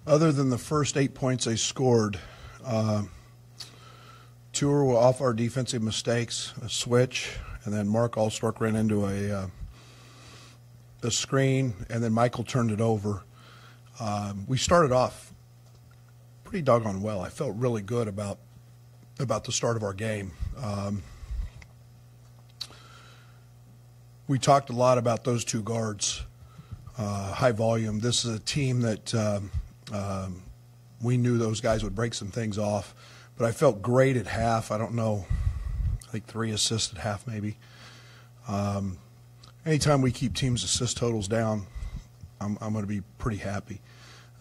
Other than the first 8 points they scored, two were off our defensive mistakes, a switch, and then Mark Allstork ran into a screen, and then Michael turned it over. We started off pretty doggone well. I felt really good about the start of our game. We talked a lot about those two guards, high volume. This is a team that we knew those guys would break some things off, but I felt great at half. I don't know, I think 3 assists at half maybe. Anytime we keep teams' assist totals down, I'm going to be pretty happy.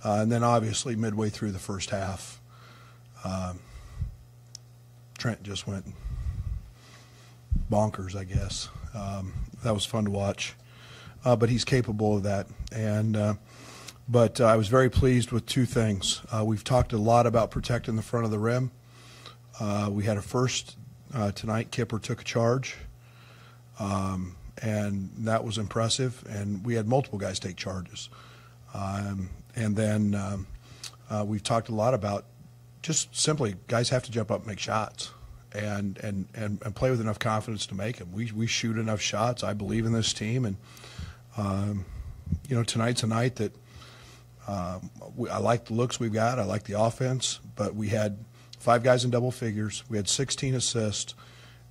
And then obviously midway through the first half, Trent just went bonkers, I guess. That was fun to watch. But he's capable of that. But I was very pleased with two things. We've talked a lot about protecting the front of the rim. We had a first tonight. Kipper took a charge, and that was impressive. And we had multiple guys take charges. And then we've talked a lot about just simply guys have to jump up and make shots and play with enough confidence to make them. We shoot enough shots. I believe in this team. And, tonight's a night that I like the looks we've got. I like the offense. But we had 5 guys in double figures. We had 16 assists.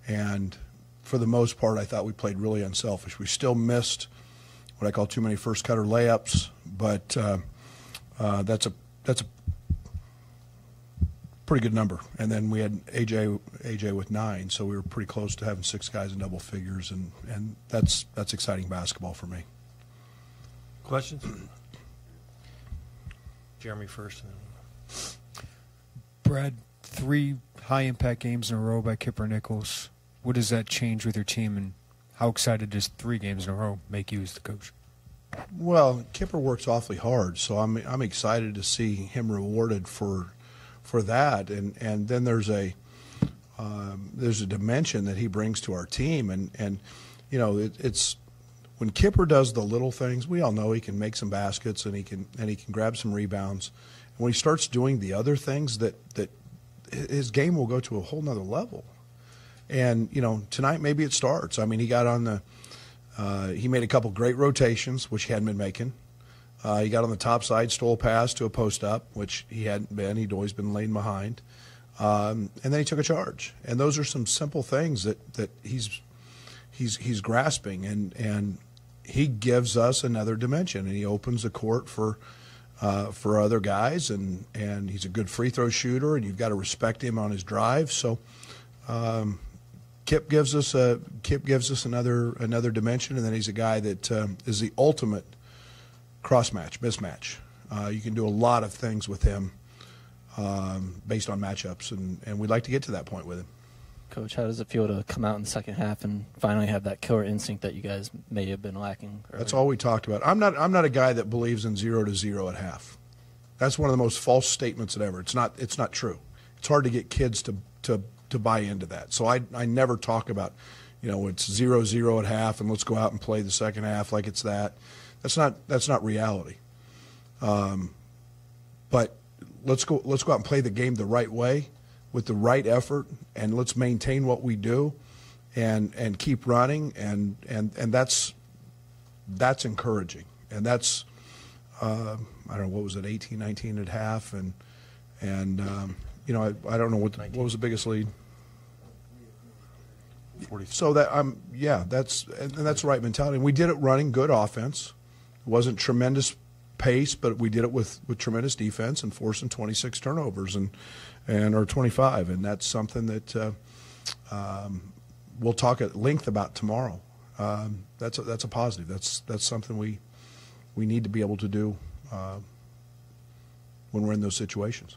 And for the most part, I thought we played really unselfish. We still missed what I call too many first cutter layups, but that's a pretty good number. And then we had AJ with 9, so we were pretty close to having 6 guys in double figures, and that's exciting basketball for me. Questions? Jeremy first. Brad, 3 high-impact games in a row by Kipper Nichols. What does that change with your team, and how excited does 3 games in a row make you as the coach? Well, Kipper works awfully hard, so I'm excited to see him rewarded for that. And then there's a dimension that he brings to our team, and it's when Kipper does the little things. We all know he can make some baskets and he can grab some rebounds. And when he starts doing the other things, that his game will go to a whole nother level. And tonight maybe it starts. I mean, he got on the. He made a couple great rotations, which he hadn't been making. He got on the top side, stole a pass to a post-up, which he hadn't been. He'd always been laying behind. And then he took a charge. And those are some simple things that he's grasping. And he gives us another dimension. And he opens the court for other guys. And he's a good free throw shooter, and you've got to respect him on his drive. So Kip gives us another dimension, and then he's a guy that is the ultimate mismatch. You can do a lot of things with him based on matchups, and we'd like to get to that point with him. Coach, how does it feel to come out in the second half and finally have that killer instinct that you guys may have been lacking earlier? That's all we talked about. I'm not a guy that believes in 0-0 at half. That's one of the most false statements ever. It's not true. It's hard to get kids to buy into that. So I never talk about, it's 0-0 at half and let's go out and play the second half like it's that. That's not reality. But let's go out and play the game the right way with the right effort, and let's maintain what we do and keep running, and that's encouraging. And that's I don't know, what was it, 18-19 at half, and I don't know what was the biggest lead. 40. So that's the right mentality. And we did it running good offense. It wasn't tremendous pace, but we did it with tremendous defense and forcing 26 turnovers or 25, and that's something that we'll talk at length about tomorrow. That's a positive. That's something we need to be able to do when we're in those situations.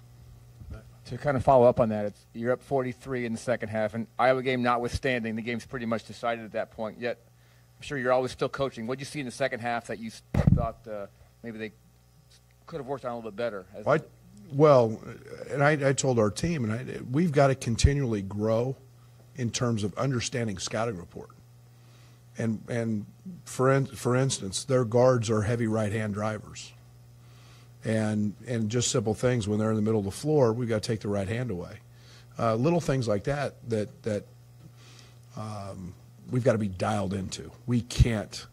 To kind of follow up on that, you're up 43 in the second half, and Iowa game notwithstanding, the game's pretty much decided at that point. Yet, I'm sure you're always still coaching. What did you see in the second half that you thought maybe they could have worked on a little bit better? I told our team, and we've got to continually grow in terms of understanding scouting report. And for instance, their guards are heavy right-hand drivers. and just simple things when they're in the middle of the floor, we've got to take the right hand away. Little things like that we've got to be dialed into. We can't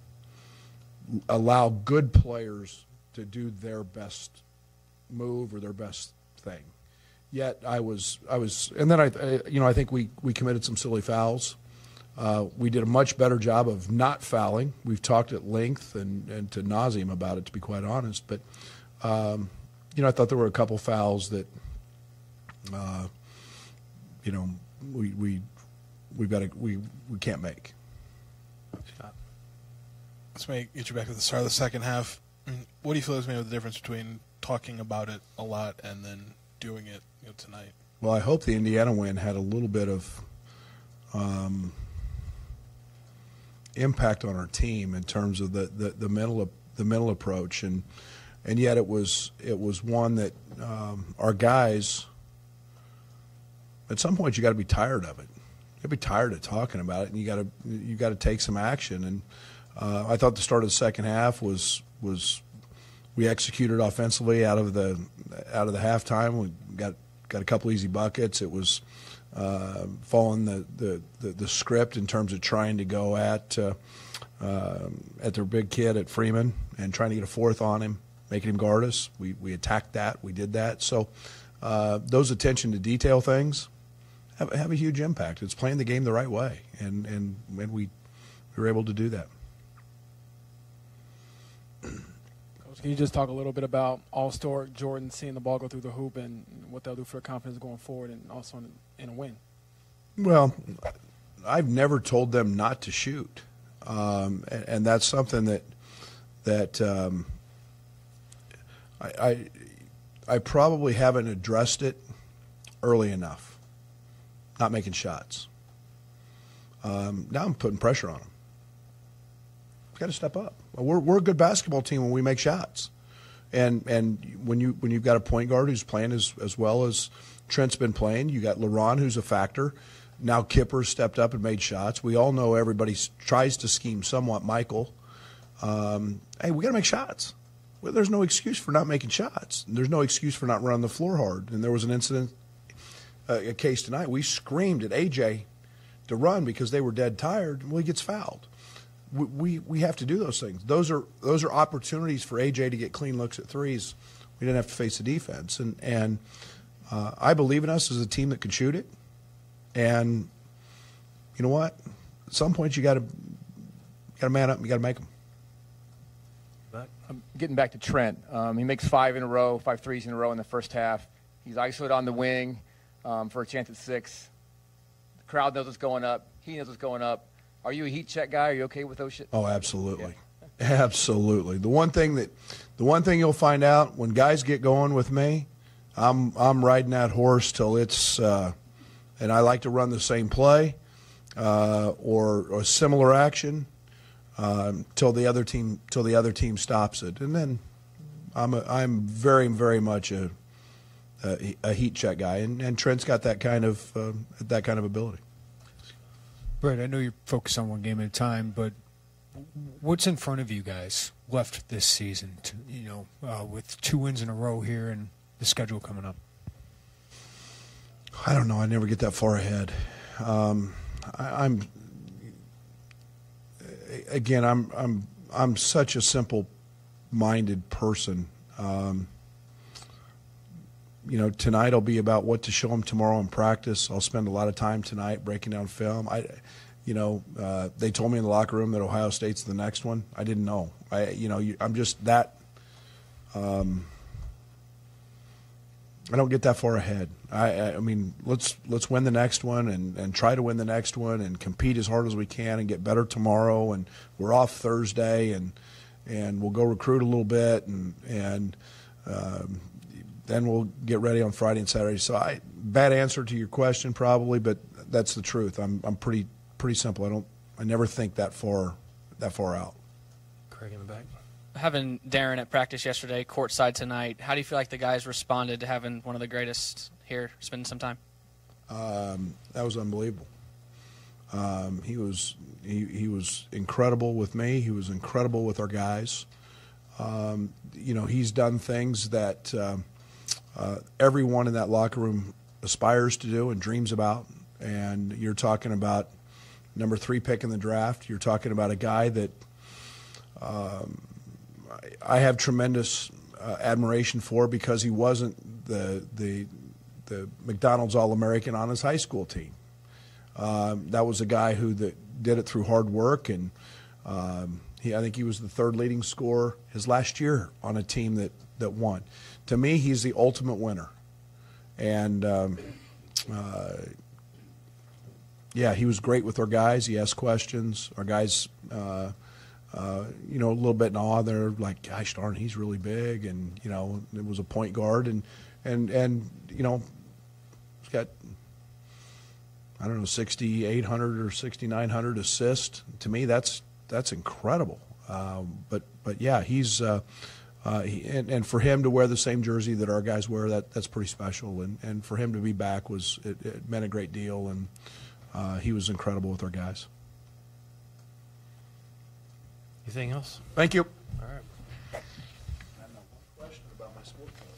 allow good players to do their best move or their best thing. Yet and then I think we committed some silly fouls. We did a much better job of not fouling. We've talked at length and to nauseam about it, to be quite honest. But I thought there were a couple fouls that we can't make. Let's get you back to the start of the second half. What do you feel is maybe the difference between talking about it a lot and then doing it tonight? Well, I hope the Indiana win had a little bit of impact on our team in terms of the mental approach, and yet it was one that our guys, at some point, you got to be tired of it. You got to be tired of talking about it, and you got to take some action. And I thought the start of the second half was we executed offensively out of the halftime. We got a couple easy buckets. It was following the script in terms of trying to go at their big kid at Freeman and trying to get a fourth on him, making him guard us. We attacked that. We did that. So those attention to detail things have a huge impact. It's playing the game the right way, and we were able to do that. Coach, can you just talk a little bit about All-Star Jordan seeing the ball go through the hoop and what they'll do for their confidence going forward and also in a win? Well, I've never told them not to shoot, and that's something that I probably haven't addressed it early enough. Not making shots. Now I'm putting pressure on them. Got to step up. We're a good basketball team when we make shots, and when you've got a point guard who's playing as well as Trent's been playing, you got LeRon who's a factor. Now Kipper stepped up and made shots. We all know everybody tries to scheme somewhat. Michael, hey, we got to make shots. Well, there's no excuse for not making shots. There's no excuse for not running the floor hard. And there was an incident, a case tonight. We screamed at AJ to run because they were dead tired. Well, he gets fouled. We have to do those things. Those are opportunities for AJ to get clean looks at threes. We didn't have to face the defense, and I believe in us as a team that can shoot it. And you know what? At some point, you got to man up. And you got to make them. Getting back to Trent, he makes 5 threes in a row in the first half. He's isolated on the wing for a chance at 6. The crowd knows what's going up. He knows what's going up. Are you a heat check guy? Are you okay with those shit? Oh, absolutely, yeah. Absolutely. The one thing you'll find out when guys get going with me, I'm riding that horse till it's, and I like to run the same play or a similar action till the other team stops it, and then I'm very, very much a heat check guy, and Trent's got that kind of ability. Brad, I know you're focused on one game at a time, but what's in front of you guys left this season? With 2 wins in a row here and the schedule coming up. I don't know. I never get that far ahead. I'm such a simple-minded person. Tonight will be about what to show them tomorrow in practice. I'll spend a lot of time tonight breaking down film. They told me in the locker room that Ohio State's the next one. I didn't know. I'm just that. I don't get that far ahead. I mean, let's win the next one and try to win the next one and compete as hard as we can and get better tomorrow. And we're off Thursday and we'll go recruit a little bit and then we'll get ready on Friday and Saturday. So bad answer to your question probably, but that's the truth. I'm pretty simple. I never think that far out. Craig in the back. Having Darren at practice yesterday, courtside tonight, how do you feel like the guys responded to having one of the greatest here spending some time? That was unbelievable. He was incredible with me. He was incredible with our guys. He's done things that everyone in that locker room aspires to do and dreams about. And you're talking about number 3 pick in the draft. You're talking about a guy that I have tremendous admiration for because he wasn't the McDonald's All-American on his high school team. That was a guy who did it through hard work, and I think he was the 3rd leading scorer his last year on a team that won. To me, he's the ultimate winner. And, he was great with our guys. He asked questions. Our guys, a little bit in awe. They're like, gosh darn, he's really big. And, it was a point guard. And he's got, 6,800 or 6,900 assists. To me, that's incredible. But he's and for him to wear the same jersey that our guys wear, that's pretty special. And for him to be back it meant a great deal. And he was incredible with our guys. Anything else? Thank you. All right. I have one question about my sport team.